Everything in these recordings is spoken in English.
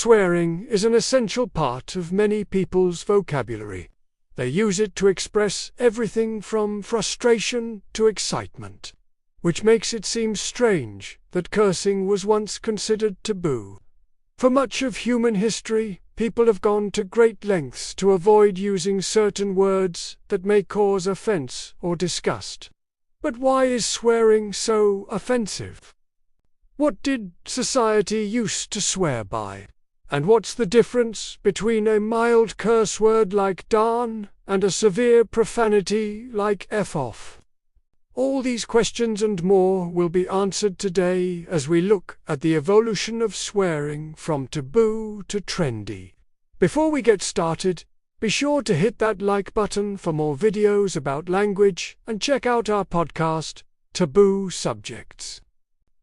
Swearing is an essential part of many people's vocabulary. They use it to express everything from frustration to excitement, which makes it seem strange that cursing was once considered taboo. For much of human history, people have gone to great lengths to avoid using certain words that may cause offense or disgust. But why is swearing so offensive? What did society used to swear by? And what's the difference between a mild curse word like darn and a severe profanity like F off? All these questions and more will be answered today as we look at the evolution of swearing from taboo to trendy. Before we get started, be sure to hit that like button for more videos about language and check out our podcast, Taboo Subjects.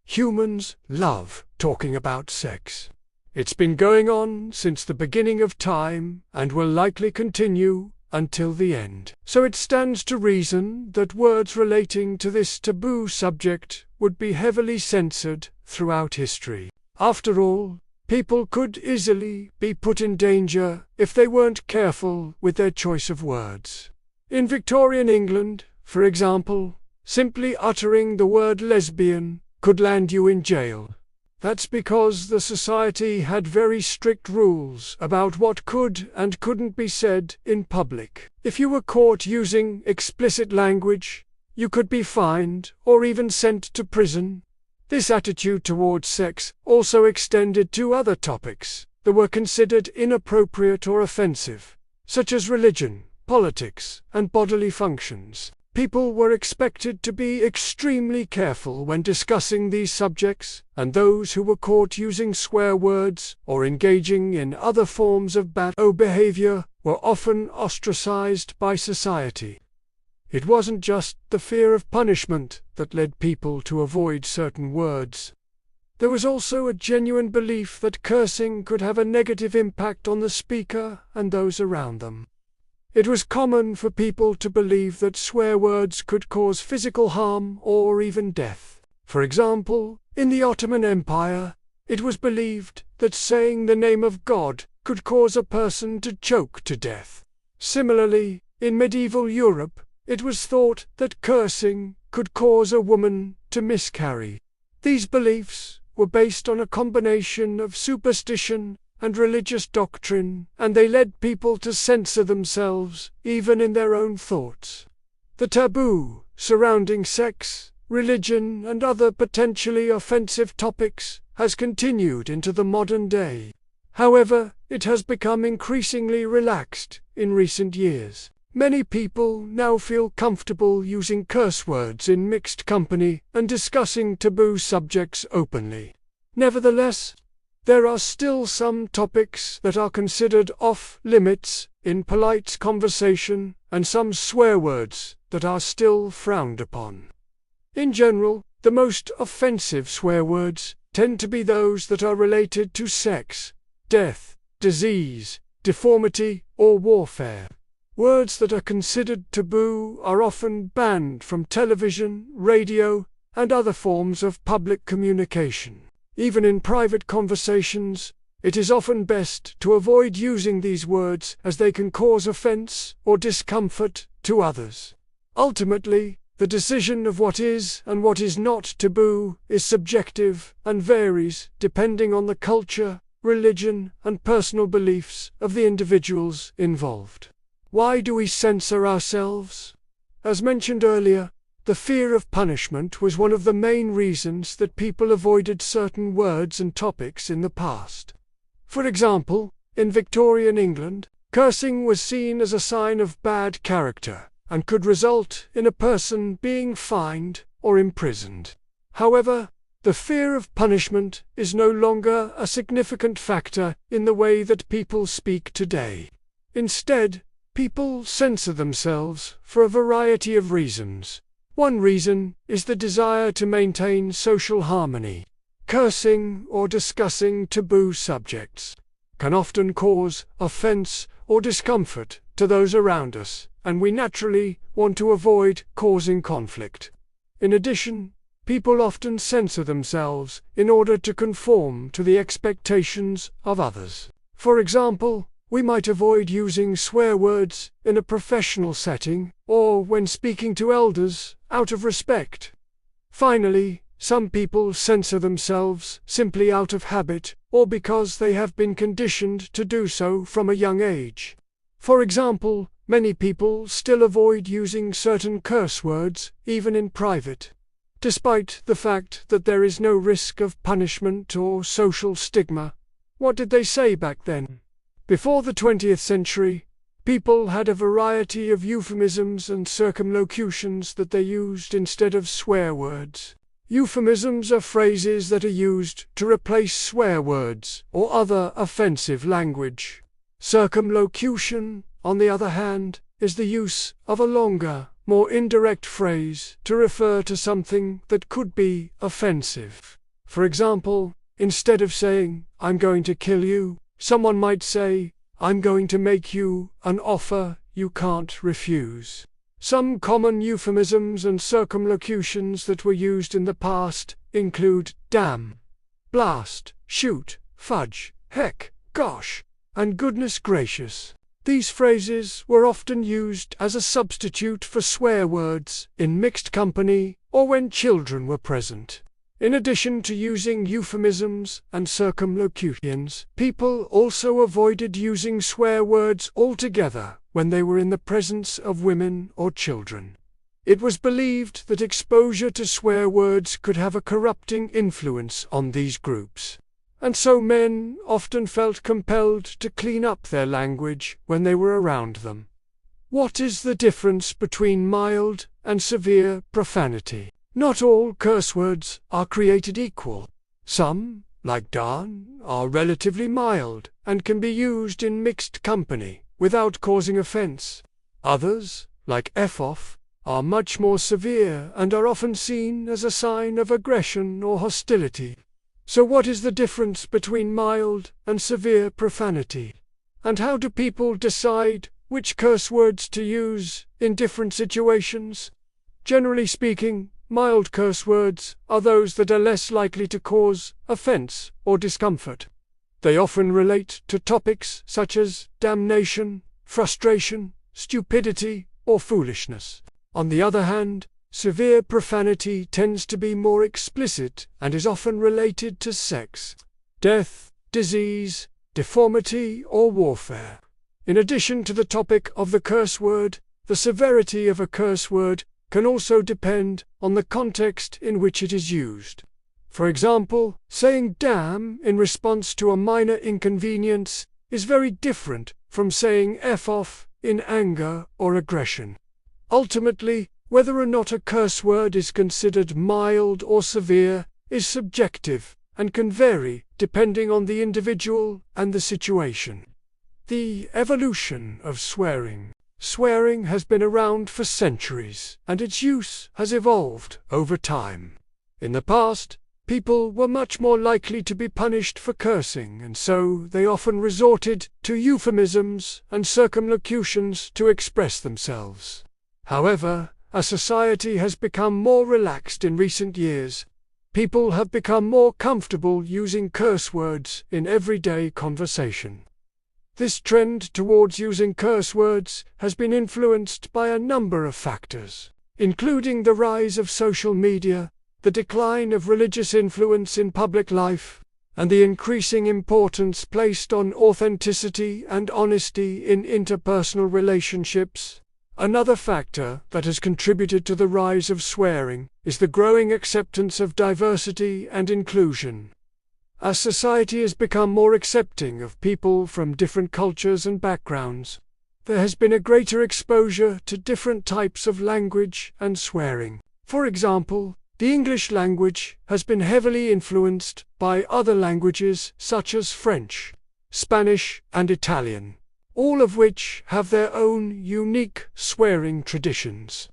Humans love talking about sex. It's been going on since the beginning of time and will likely continue until the end. So it stands to reason that words relating to this taboo subject would be heavily censored throughout history. After all, people could easily be put in danger if they weren't careful with their choice of words. In Victorian England, for example, simply uttering the word lesbian could land you in jail. That's because the society had very strict rules about what could and couldn't be said in public. If you were caught using explicit language, you could be fined or even sent to prison. This attitude towards sex also extended to other topics that were considered inappropriate or offensive, such as religion, politics, and bodily functions. People were expected to be extremely careful when discussing these subjects, and those who were caught using swear words or engaging in other forms of bad behavior were often ostracized by society. It wasn't just the fear of punishment that led people to avoid certain words. There was also a genuine belief that cursing could have a negative impact on the speaker and those around them. It was common for people to believe that swear words could cause physical harm or even death. For example, in the Ottoman Empire, it was believed that saying the name of God could cause a person to choke to death. Similarly, in medieval Europe, it was thought that cursing could cause a woman to miscarry. These beliefs were based on a combination of superstition and religious doctrine, and they led people to censor themselves, even in their own thoughts. The taboo surrounding sex, religion, and other potentially offensive topics has continued into the modern day. However, it has become increasingly relaxed in recent years. Many people now feel comfortable using curse words in mixed company and discussing taboo subjects openly. Nevertheless, there are still some topics that are considered off-limits in polite conversation, and some swear words that are still frowned upon. In general, the most offensive swear words tend to be those that are related to sex, death, disease, deformity, or warfare. Words that are considered taboo are often banned from television, radio, and other forms of public communication. Even in private conversations, it is often best to avoid using these words as they can cause offense or discomfort to others. Ultimately, the decision of what is and what is not taboo is subjective and varies depending on the culture, religion, and personal beliefs of the individuals involved. Why do we censor ourselves? As mentioned earlier, the fear of punishment was one of the main reasons that people avoided certain words and topics in the past. For example, in Victorian England, cursing was seen as a sign of bad character and could result in a person being fined or imprisoned. However, the fear of punishment is no longer a significant factor in the way that people speak today. Instead, people censor themselves for a variety of reasons. One reason is the desire to maintain social harmony. Cursing or discussing taboo subjects can often cause offense or discomfort to those around us, and we naturally want to avoid causing conflict. In addition, people often censor themselves in order to conform to the expectations of others. For example, we might avoid using swear words in a professional setting, or when speaking to elders, out of respect. Finally, some people censor themselves simply out of habit, or because they have been conditioned to do so from a young age. For example, many people still avoid using certain curse words, even in private, despite the fact that there is no risk of punishment or social stigma. What did they say back then? Before the 20th century, people had a variety of euphemisms and circumlocutions that they used instead of swear words. Euphemisms are phrases that are used to replace swear words or other offensive language. Circumlocution, on the other hand, is the use of a longer, more indirect phrase to refer to something that could be offensive. For example, instead of saying, "I'm going to kill you," someone might say, "I'm going to make you an offer you can't refuse." Some common euphemisms and circumlocutions that were used in the past include damn, blast, shoot, fudge, heck, gosh, and goodness gracious. These phrases were often used as a substitute for swear words in mixed company or when children were present. In addition to using euphemisms and circumlocutions, people also avoided using swear words altogether when they were in the presence of women or children. It was believed that exposure to swear words could have a corrupting influence on these groups, and so men often felt compelled to clean up their language when they were around them. What is the difference between mild and severe profanity? Not all curse words are created equal. Some, like darn, are relatively mild and can be used in mixed company without causing offense. Others, like F-off, are much more severe and are often seen as a sign of aggression or hostility. So what is the difference between mild and severe profanity? And how do people decide which curse words to use in different situations? Generally speaking, mild curse words are those that are less likely to cause offense or discomfort. They often relate to topics such as damnation, frustration, stupidity, or foolishness. On the other hand, severe profanity tends to be more explicit and is often related to sex, death, disease, deformity, or warfare. In addition to the topic of the curse word, the severity of a curse word can also depend on the context in which it is used. For example, saying damn in response to a minor inconvenience is very different from saying F off in anger or aggression. Ultimately, whether or not a curse word is considered mild or severe is subjective and can vary depending on the individual and the situation. The evolution of swearing. Swearing has been around for centuries, and its use has evolved over time. In the past, people were much more likely to be punished for cursing, and so they often resorted to euphemisms and circumlocutions to express themselves. However, as society has become more relaxed in recent years, people have become more comfortable using curse words in everyday conversation. This trend towards using curse words has been influenced by a number of factors, including the rise of social media, the decline of religious influence in public life, and the increasing importance placed on authenticity and honesty in interpersonal relationships. Another factor that has contributed to the rise of swearing is the growing acceptance of diversity and inclusion. As society has become more accepting of people from different cultures and backgrounds, there has been a greater exposure to different types of language and swearing. For example, the English language has been heavily influenced by other languages such as French, Spanish, and Italian, all of which have their own unique swearing traditions.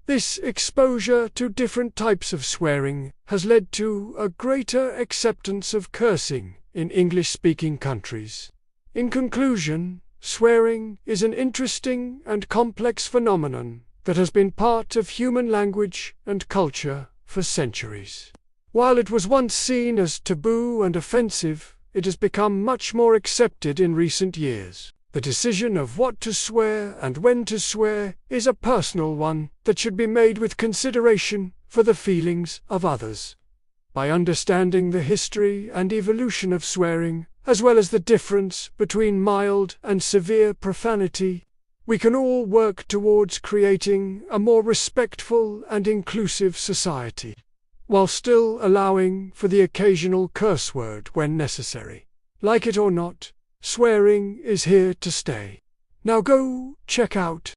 This exposure to different types of swearing has led to a greater acceptance of cursing in English-speaking countries. In conclusion, swearing is an interesting and complex phenomenon that has been part of human language and culture for centuries. While it was once seen as taboo and offensive, it has become much more accepted in recent years. The decision of what to swear and when to swear is a personal one that should be made with consideration for the feelings of others. By understanding the history and evolution of swearing, as well as the difference between mild and severe profanity, we can all work towards creating a more respectful and inclusive society, while still allowing for the occasional curse word when necessary. Like it or not, swearing is here to stay. Now go check out